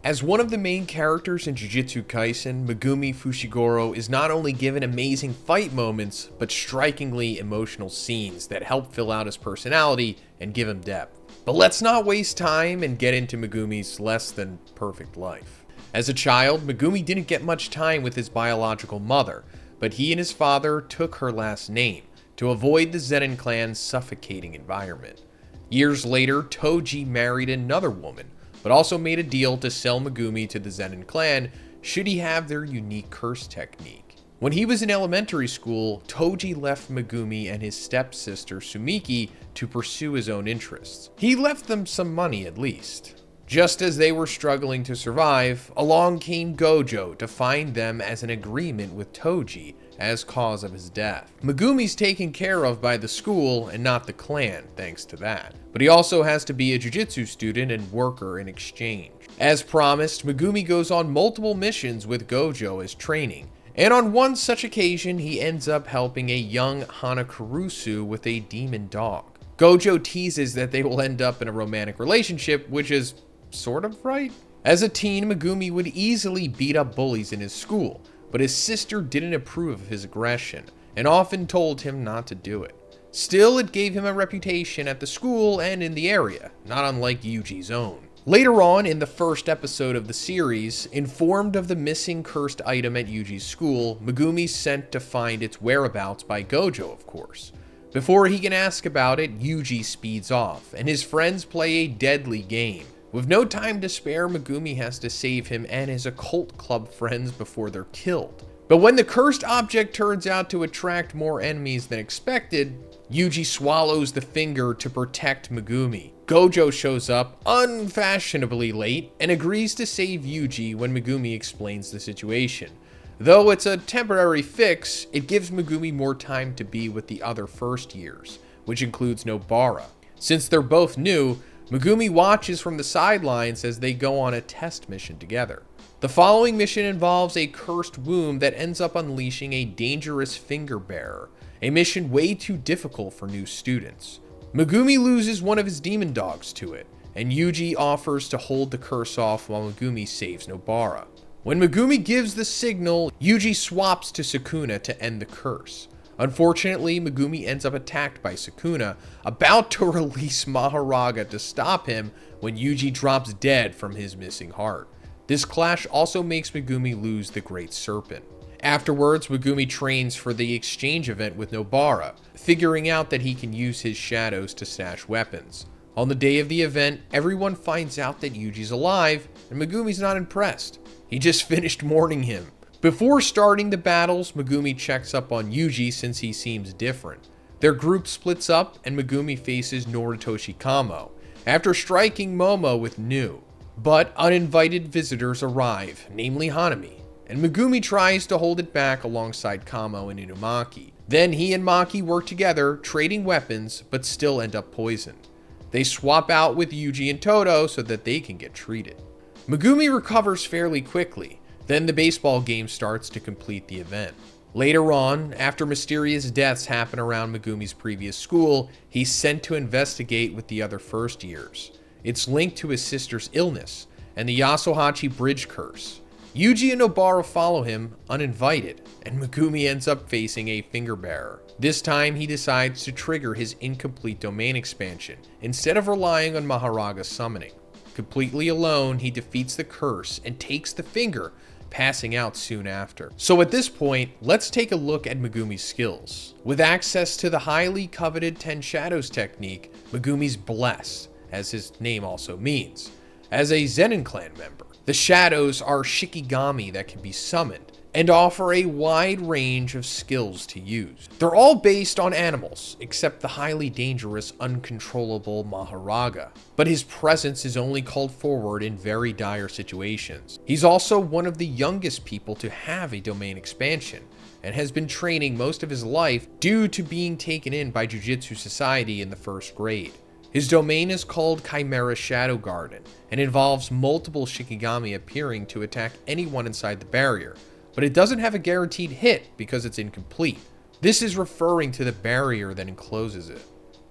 As one of the main characters in Jujutsu Kaisen, Megumi Fushiguro is not only given amazing fight moments, but strikingly emotional scenes that help fill out his personality and give him depth. But let's not waste time and get into Megumi's less than perfect life. As a child, Megumi didn't get much time with his biological mother, but he and his father took her last name to avoid the Zhoniin clan's suffocating environment. Years later, Toji married another woman, but also made a deal to sell Megumi to the Zhoniin clan should he have their unique curse technique. When he was in elementary school, Toji left Megumi and his stepsister Sumiki to pursue his own interests. He left them some money at least. Just as they were struggling to survive, along came Gojo to find them as an agreement with Toji as cause of his death. Megumi's taken care of by the school and not the clan, thanks to that. But he also has to be a Jujutsu student and worker in exchange. As promised, Megumi goes on multiple missions with Gojo as training, and on one such occasion he ends up helping a young Hanakurusu with a demon dog. Gojo teases that they will end up in a romantic relationship, which is sort of right. As a teen, Megumi would easily beat up bullies in his school, but his sister didn't approve of his aggression and often told him not to do it. Still, it gave him a reputation at the school and in the area, not unlike Yuji's own. Later on in the first episode of the series, informed of the missing cursed item at Yuji's school, Megumi's sent to find its whereabouts by Gojo, of course. Before he can ask about it, Yuji speeds off, and his friends play a deadly game. With no time to spare, Megumi has to save him and his occult club friends before they're killed. But when the cursed object turns out to attract more enemies than expected, Yuji swallows the finger to protect Megumi. Gojo shows up unfashionably late and agrees to save Yuji when Megumi explains the situation. Though it's a temporary fix, it gives Megumi more time to be with the other first years, which includes Nobara. Since they're both new, Megumi watches from the sidelines as they go on a test mission together. The following mission involves a cursed womb that ends up unleashing a dangerous finger bearer, a mission way too difficult for new students. Megumi loses one of his demon dogs to it, and Yuji offers to hold the curse off while Megumi saves Nobara. When Megumi gives the signal, Yuji swaps to Sukuna to end the curse. Unfortunately, Megumi ends up attacked by Sukuna, about to release Mahoraga to stop him when Yuji drops dead from his missing heart. This clash also makes Megumi lose the Great Serpent. Afterwards, Megumi trains for the exchange event with Nobara, figuring out that he can use his shadows to stash weapons. On the day of the event, everyone finds out that Yuji's alive, and Megumi's not impressed. He just finished mourning him. Before starting the battles, Megumi checks up on Yuji since he seems different. Their group splits up and Megumi faces Noritoshi Kamo, after striking Momo with Nu. But uninvited visitors arrive, namely Hanami, and Megumi tries to hold it back alongside Kamo and Inumaki. Then he and Maki work together, trading weapons, but still end up poisoned. They swap out with Yuji and Todo so that they can get treated. Megumi recovers fairly quickly. Then the baseball game starts to complete the event. Later on, after mysterious deaths happen around Megumi's previous school, he's sent to investigate with the other first years. It's linked to his sister's illness and the Yasuhachi bridge curse. Yuji and Nobara follow him uninvited, and Megumi ends up facing a finger bearer. This time he decides to trigger his incomplete domain expansion, instead of relying on Maharaga's summoning. Completely alone, he defeats the curse and takes the finger, passing out soon after. So at this point, let's take a look at Megumi's skills. With access to the highly coveted 10 Shadows technique, Megumi's blessed, as his name also means, as a Zhoniin clan member. The Shadows are Shikigami that can be summoned, and offer a wide range of skills to use. They're all based on animals, except the highly dangerous, uncontrollable Mahoraga. But his presence is only called forward in very dire situations. He's also one of the youngest people to have a domain expansion, and has been training most of his life due to being taken in by Jujutsu Society in the first grade. His domain is called Chimera Shadow Garden, and involves multiple Shikigami appearing to attack anyone inside the barrier, but it doesn't have a guaranteed hit because it's incomplete. This is referring to the barrier that encloses it.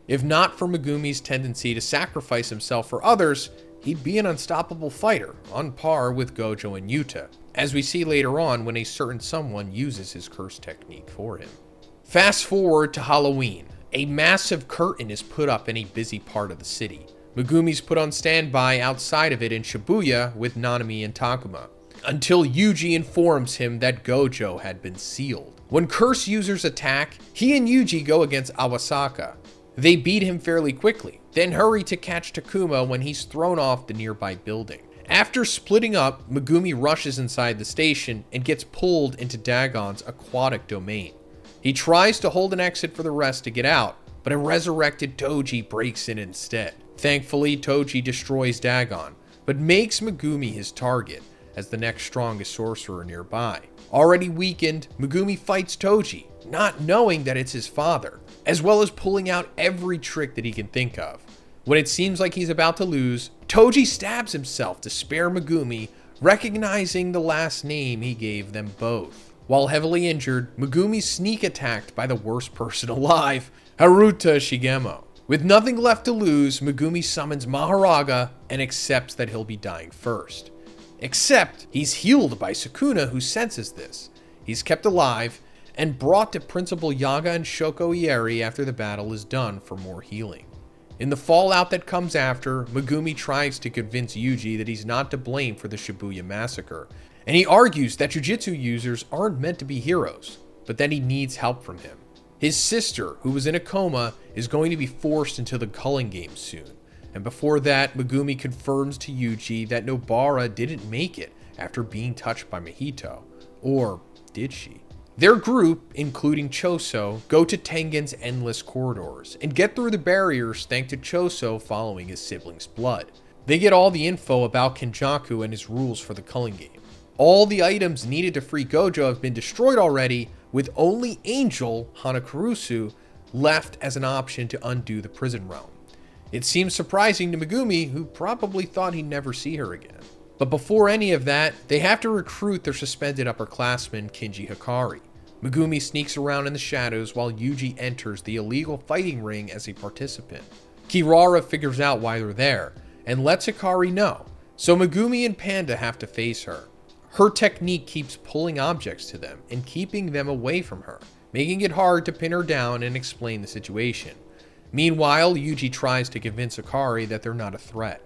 If not for Megumi's tendency to sacrifice himself for others, he'd be an unstoppable fighter, on par with Gojo and Yuta, as we see later on when a certain someone uses his curse technique for him. Fast forward to Halloween. A massive curtain is put up in a busy part of the city. Megumi's put on standby outside of it in Shibuya with Nanami and Takuma, until Yuji informs him that Gojo had been sealed. When curse users attack, he and Yuji go against Awasaka. They beat him fairly quickly, then hurry to catch Takuma when he's thrown off the nearby building. After splitting up, Megumi rushes inside the station and gets pulled into Dagon's aquatic domain. He tries to hold an exit for the rest to get out, but a resurrected Toji breaks in instead. Thankfully, Toji destroys Dagon, but makes Megumi his target as the next strongest sorcerer nearby. Already weakened, Megumi fights Toji, not knowing that it's his father, as well as pulling out every trick that he can think of. When it seems like he's about to lose, Toji stabs himself to spare Megumi, recognizing the last name he gave them both. While heavily injured, Megumi's sneak attacked by the worst person alive, Haruta Shigemo. With nothing left to lose, Megumi summons Maharaga and accepts that he'll be dying first. Except, he's healed by Sukuna, who senses this. He's kept alive and brought to Principal Yaga and Shoko Ieri after the battle is done for more healing. In the fallout that comes after, Megumi tries to convince Yuji that he's not to blame for the Shibuya massacre, and he argues that Jujutsu users aren't meant to be heroes, but that he needs help from him. His sister, who was in a coma, is going to be forced into the Culling Game soon. And before that, Megumi confirms to Yuji that Nobara didn't make it after being touched by Mahito. Or did she? Their group, including Choso, go to Tengen's endless corridors and get through the barriers thanks to Choso following his sibling's blood. They get all the info about Kenjaku and his rules for the Culling Game. All the items needed to free Gojo have been destroyed already, with only Angel, Hanakurusu, left as an option to undo the prison realm. It seems surprising to Megumi, who probably thought he'd never see her again. But before any of that, they have to recruit their suspended upperclassman, Kinji Hikari. Megumi sneaks around in the shadows while Yuji enters the illegal fighting ring as a participant. Kirara figures out why they're there, and lets Hikari know, so Megumi and Panda have to face her. Her technique keeps pulling objects to them and keeping them away from her, making it hard to pin her down and explain the situation. Meanwhile, Yuji tries to convince Hikari that they're not a threat.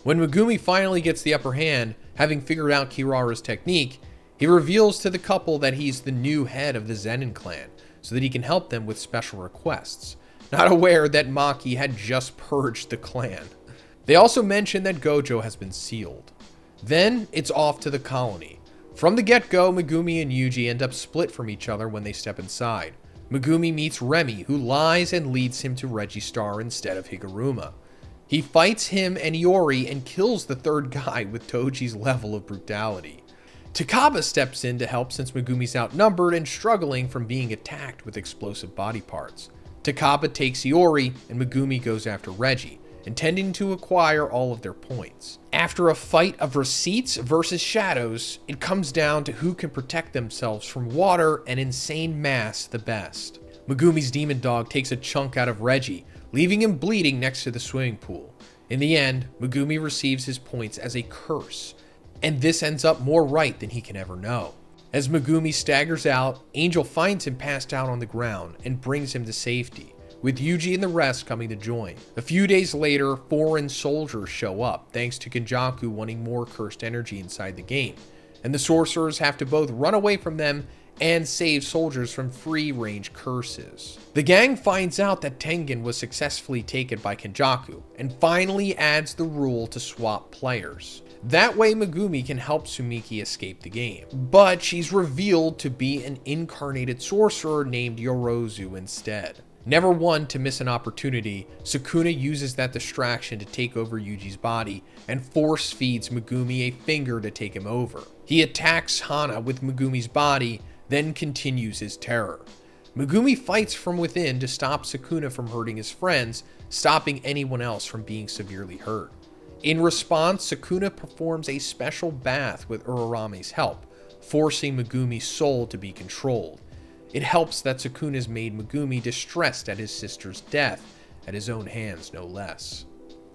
When Megumi finally gets the upper hand, having figured out Kirara's technique, he reveals to the couple that he's the new head of the Zenin clan, so that he can help them with special requests, not aware that Maki had just purged the clan. They also mention that Gojo has been sealed. Then, it's off to the colony. From the get-go, Megumi and Yuji end up split from each other when they step inside. Megumi meets Remy, who lies and leads him to Registar instead of Higuruma. He fights him and Iori and kills the third guy with Toji's level of brutality. Takaba steps in to help since Megumi's outnumbered and struggling from being attacked with explosive body parts. Takaba takes Iori and Megumi goes after Reggie, intending to acquire all of their points. After a fight of receipts versus shadows, it comes down to who can protect themselves from water and insane mass the best. Megumi's demon dog takes a chunk out of Reggie, leaving him bleeding next to the swimming pool. In the end, Megumi receives his points as a curse, and this ends up more right than he can ever know. As Megumi staggers out, Angel finds him passed out on the ground and brings him to safety, with Yuji and the rest coming to join. A few days later, foreign soldiers show up, thanks to Kenjaku wanting more cursed energy inside the game, and the sorcerers have to both run away from them and save soldiers from free-range curses. The gang finds out that Tengen was successfully taken by Kenjaku, and finally adds the rule to swap players. That way Megumi can help Sumiki escape the game, but she's revealed to be an incarnated sorcerer named Yorozu instead. Never one to miss an opportunity, Sukuna uses that distraction to take over Yuji's body and force feeds Megumi a finger to take him over. He attacks Hana with Megumi's body, then continues his terror. Megumi fights from within to stop Sukuna from hurting his friends, stopping anyone else from being severely hurt. In response, Sukuna performs a special bath with Urarame's help, forcing Megumi's soul to be controlled. It helps that Sukuna's made Megumi distressed at his sister's death, at his own hands no less.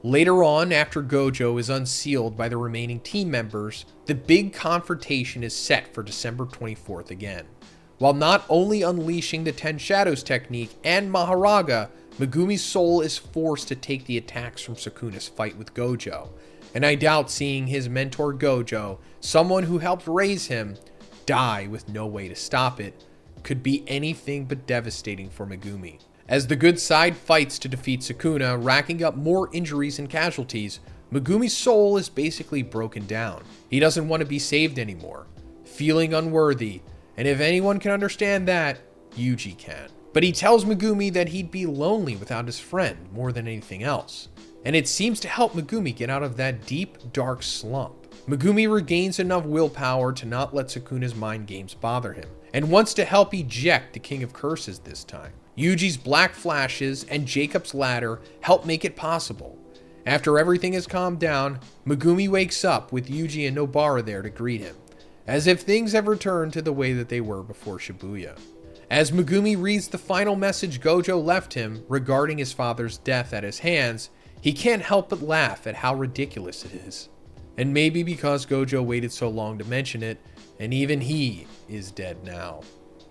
Later on, after Gojo is unsealed by the remaining team members, the big confrontation is set for December 24th again. While not only unleashing the 10 Shadows technique and Maharaga, Megumi's soul is forced to take the attacks from Sukuna's fight with Gojo. And I doubt seeing his mentor Gojo, someone who helped raise him, die with no way to stop it, could be anything but devastating for Megumi. As the good side fights to defeat Sukuna, racking up more injuries and casualties, Megumi's soul is basically broken down. He doesn't want to be saved anymore, feeling unworthy, and if anyone can understand that, Yuji can. But he tells Megumi that he'd be lonely without his friend more than anything else, and it seems to help Megumi get out of that deep, dark slump. Megumi regains enough willpower to not let Sukuna's mind games bother him, and wants to help eject the King of Curses this time. Yuji's black flashes and Jacob's ladder help make it possible. After everything has calmed down, Megumi wakes up with Yuji and Nobara there to greet him, as if things have returned to the way that they were before Shibuya. As Megumi reads the final message Gojo left him regarding his father's death at his hands, he can't help but laugh at how ridiculous it is. And maybe because Gojo waited so long to mention it, and even he is dead now.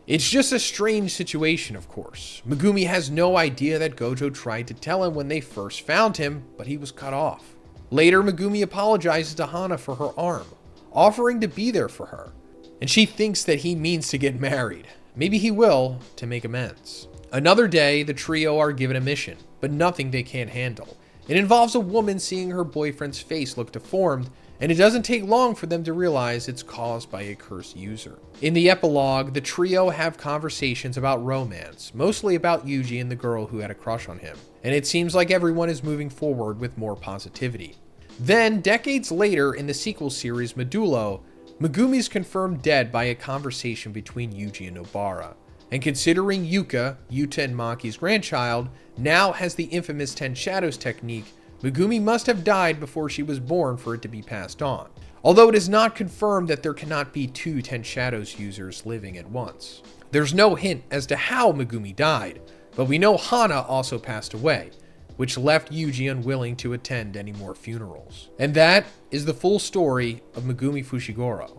It's just a strange situation, of course. Megumi has no idea that Gojo tried to tell him when they first found him, but he was cut off. Later, Megumi apologizes to Hana for her arm, offering to be there for her. And she thinks that he means to get married. Maybe he will, to make amends. Another day, the trio are given a mission, but nothing they can't handle. It involves a woman seeing her boyfriend's face look deformed, and it doesn't take long for them to realize it's caused by a cursed user. In the epilogue, the trio have conversations about romance, mostly about Yuji and the girl who had a crush on him, and it seems like everyone is moving forward with more positivity. Then, decades later in the sequel series Medullo, Megumi's confirmed dead by a conversation between Yuji and Nobara. And considering Yuta and Maki's grandchild, now has the infamous 10 Shadows technique, Megumi must have died before she was born for it to be passed on. Although it is not confirmed that there cannot be 2 10 Shadows users living at once. There's no hint as to how Megumi died, but we know Hana also passed away, which left Yuji unwilling to attend any more funerals. And that is the full story of Megumi Fushiguro.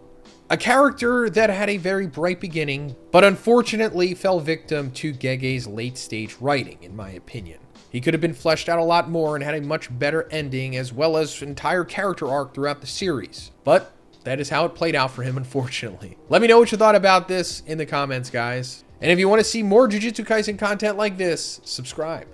A character that had a very bright beginning, but unfortunately fell victim to Gege's late-stage writing, in my opinion. He could have been fleshed out a lot more and had a much better ending, as well as entire character arc throughout the series. But that is how it played out for him, unfortunately. Let me know what you thought about this in the comments, guys. And if you want to see more Jujutsu Kaisen content like this, subscribe.